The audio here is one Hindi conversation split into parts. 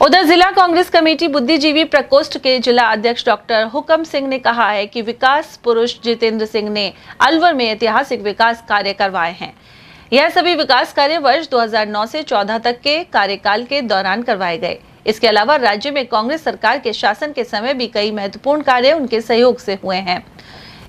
उधर जिला कांग्रेस कमेटी बुद्धिजीवी प्रकोष्ठ के जिला अध्यक्ष डॉक्टर हुकम सिंह ने कहा है कि विकास पुरुष जितेंद्र सिंह ने अलवर में ऐतिहासिक विकास कार्य करवाए हैं। यह सभी विकास कार्य वर्ष 2009 से 14 तक के कार्यकाल के दौरान करवाए गए। इसके अलावा राज्य में कांग्रेस सरकार के शासन के समय भी कई महत्वपूर्ण कार्य उनके सहयोग से हुए हैं।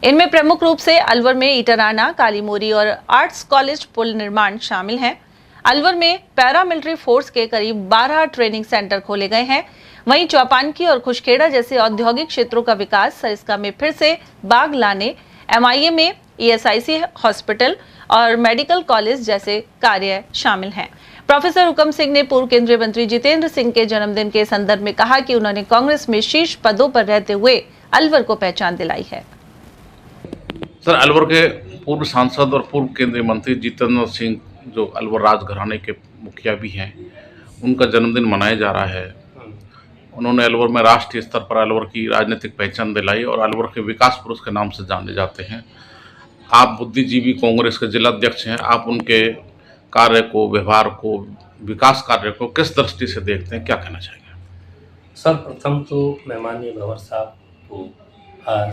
इनमें प्रमुख रूप से अलवर में ईटराना, कालीमोरी और आर्ट्स कॉलेज पुल निर्माण शामिल है। अलवर में पैरामिलिट्री फोर्स के करीब 12 ट्रेनिंग सेंटर खोले गए हैं। वहीं चौपानकी और खुशखेड़ा जैसे औद्योगिक क्षेत्रों का विकास, सरिस्का में फिर से बाग लाने, MIA में ESIC हॉस्पिटल और मेडिकल कॉलेज जैसे कार्य शामिल हैं। प्रोफेसर हुकम सिंह ने पूर्व केंद्रीय मंत्री जितेंद्र सिंह के जन्मदिन के संदर्भ में कहा कि उन्होंने कांग्रेस में शीर्ष पदों पर रहते हुए अलवर को पहचान दिलाई है। सर, अलवर के पूर्व सांसद और पूर्व केंद्रीय मंत्री जितेंद्र सिंह जो अलवर राजघराने के मुखिया भी हैं, उनका जन्मदिन मनाया जा रहा है। उन्होंने अलवर में राष्ट्रीय स्तर पर अलवर की राजनीतिक पहचान दिलाई और अलवर के विकास पुरुष के नाम से जाने जाते हैं। आप बुद्धिजीवी कांग्रेस के जिला अध्यक्ष हैं, आप उनके कार्य को, व्यवहार को, विकास कार्य को किस दृष्टि से देखते हैं, क्या कहना चाहेंगे? सर्वप्रथम तो मैं माननीय भंवर साहब को आज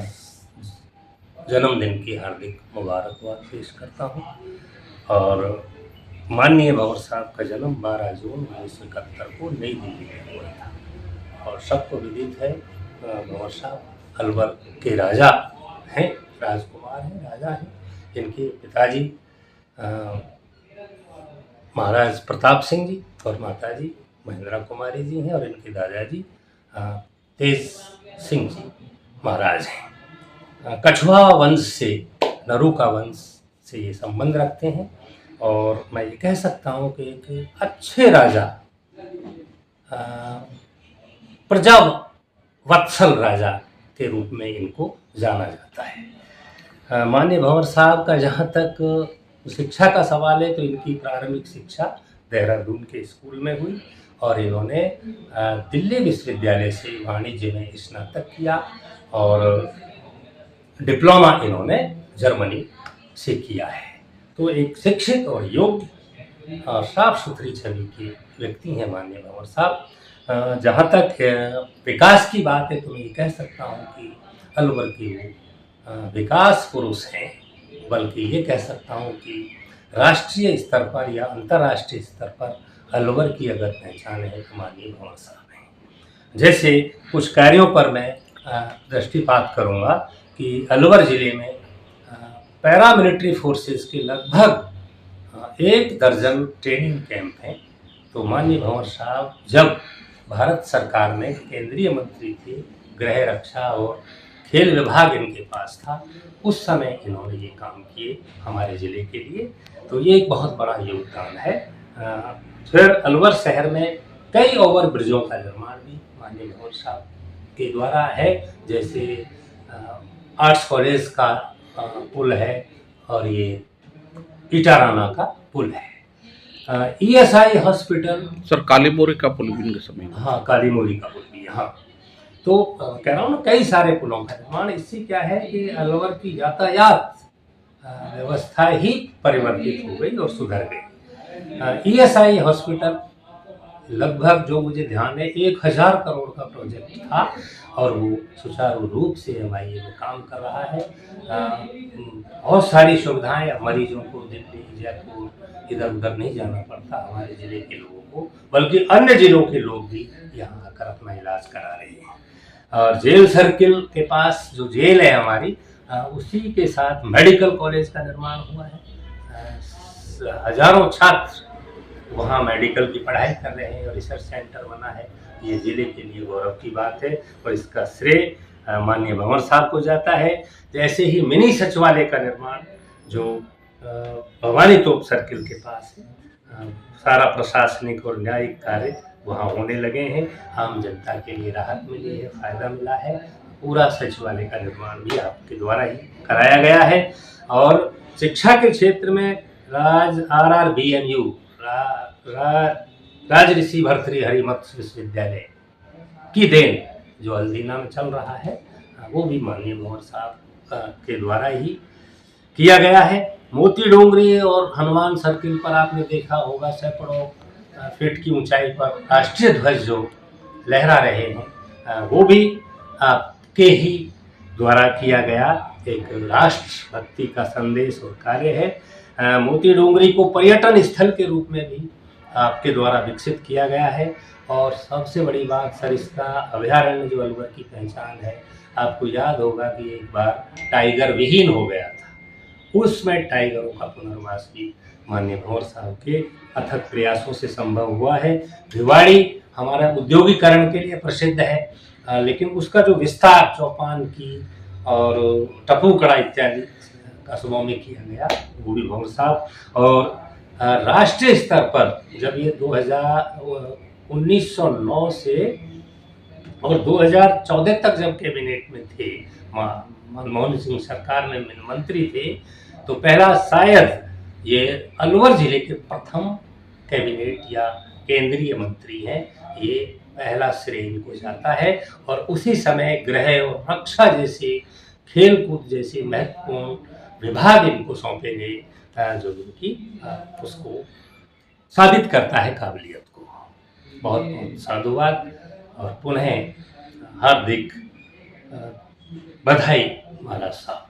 जन्मदिन की हार्दिक मुबारकबाद पेश करता हूं और माननीय भंवर साहब का जन्म 12 जून 1971 को नई दिल्ली में हुआ था और सबको विदित है भंवर साहब अलवर के राजा हैं, राजकुमार हैं, राजा हैं। इनके पिताजी महाराज प्रताप सिंह जी और माताजी महेंद्रा कुमारी जी हैं और इनके दादाजी तेज सिंह जी महाराज हैं। कछुआ वंश से, नरूका वंश से ये संबंध रखते हैं और मैं ये कह सकता हूँ कि एक अच्छे राजा, प्रजावत्सल राजा के रूप में इनको जाना जाता है। माननीय भंवर साहब का जहाँ तक शिक्षा का सवाल है तो इनकी प्रारंभिक शिक्षा देहरादून के स्कूल में हुई और इन्होंने दिल्ली विश्वविद्यालय से वाणिज्य में स्नातक किया और डिप्लोमा इन्होंने जर्मनी से किया है। तो एक शिक्षित और योग्य और साफ सुथरी छवि के व्यक्ति हैं माननीय भंवर साहब। जहाँ तक विकास की बात है तो मैं ये कह सकता हूँ कि अलवर के वो विकास पुरुष हैं, बल्कि ये कह सकता हूँ कि राष्ट्रीय स्तर पर या अंतर्राष्ट्रीय स्तर पर अलवर की अगर पहचान है तो माननीय भंवर साहब हैं। जैसे कुछ कार्यों पर मैं दृष्टिपात करूँगा कि अलवर ज़िले में पैरामिलिट्री फोर्सेस के लगभग 1 दर्जन ट्रेनिंग कैंप हैं। तो माननीय भंवर साहब जब भारत सरकार में केंद्रीय मंत्री थे, गृह रक्षा और खेल विभाग इनके पास था, उस समय इन्होंने ये काम किए हमारे ज़िले के लिए। तो ये एक बहुत बड़ा योगदान है। फिर अलवर शहर में कई ओवर ब्रिजों का निर्माण भी माननीय भंवर साहब के द्वारा है। जैसे आर्ट्स कॉलेज का पुल है और ये ईटाराना का पुल है। ESI हॉस्पिटल, सर, कालीमोरी का पुल भी इनके समय, हाँ, कालीमोरी का पुल भी, हाँ। तो कह रहा हूँ ना, कई सारे पुलों का निर्माण। इससे क्या है कि अलवर की यातायात व्यवस्था ही परिवर्तित हो गई और सुधर गई। ESI हॉस्पिटल लगभग, जो मुझे ध्यान है, 1000 करोड़ का प्रोजेक्ट था और वो सुचारू रूप से MIA में काम कर रहा है। बहुत सारी सुविधाएं, मरीजों को दिल्ली, जयपुर, इधर उधर नहीं जाना पड़ता हमारे ज़िले के लोगों को, बल्कि अन्य ज़िलों के लोग भी यहाँ आकर अपना इलाज करा रहे हैं। और जेल सर्किल के पास जो जेल है हमारी, उसी के साथ मेडिकल कॉलेज का निर्माण हुआ है। हजारों छात्र वहाँ मेडिकल की पढ़ाई कर रहे हैं और रिसर्च सेंटर बना है। ये ज़िले के लिए गौरव की बात है और इसका श्रेय माननीय भंवर साहब को जाता है। जैसे ही मिनी सचिवालय का निर्माण जो भवानी तोप सर्किल के पास है, सारा प्रशासनिक और न्यायिक कार्य वहाँ होने लगे हैं। आम जनता के लिए राहत मिली है, फ़ायदा मिला है। पूरा सचिवालय का निर्माण भी आपके द्वारा ही कराया गया है। और शिक्षा के क्षेत्र में RRBMU, राजऋषि भर्तृहरि मत्स्य विश्वविद्यालय की देन जो हल्दीना में चल रहा है, वो भी माननीय भंवर साहब के द्वारा ही किया गया है। मोती डोंगरी और हनुमान सर्किल पर आपने देखा होगा, सैकड़ों फीट की ऊंचाई पर राष्ट्रीय ध्वज जो लहरा रहे हैं वो भी आपके ही द्वारा किया गया एक राष्ट्रभक्ति का संदेश और कार्य है। मोती डोंगरी को पर्यटन स्थल के रूप में भी आपके द्वारा विकसित किया गया है। और सबसे बड़ी बात सर, इसका अभयारण्य जो अलवर की पहचान है, आपको याद होगा कि एक बार टाइगर विहीन हो गया था, उसमें टाइगरों का पुनर्वास भी माननीय भंवर साहब के अथक प्रयासों से संभव हुआ है। भिवाड़ी हमारा उद्योगीकरण के लिए प्रसिद्ध है, लेकिन उसका जो विस्तार चौपान की और टपूकड़ा इत्यादि कस्बों में किया गया वो भी भंवर साहब। और राष्ट्रीय स्तर पर जब ये 1909 से और 2014 तक जब कैबिनेट में थे, मनमोहन सिंह सरकार में मंत्री थे, तो पहला शायद ये अलवर जिले के प्रथम कैबिनेट या केंद्रीय मंत्री हैं, ये पहला श्रेय इनको जाता है। और उसी समय गृह और रक्षा जैसे, खेल कूद जैसे महत्वपूर्ण विभाग इनको सौंपे गए, जो इनकी उसको साबित करता है काबिलियत को। बहुत बहुत साधुवाद और पुनः हार्दिक बधाई महाराज साहब।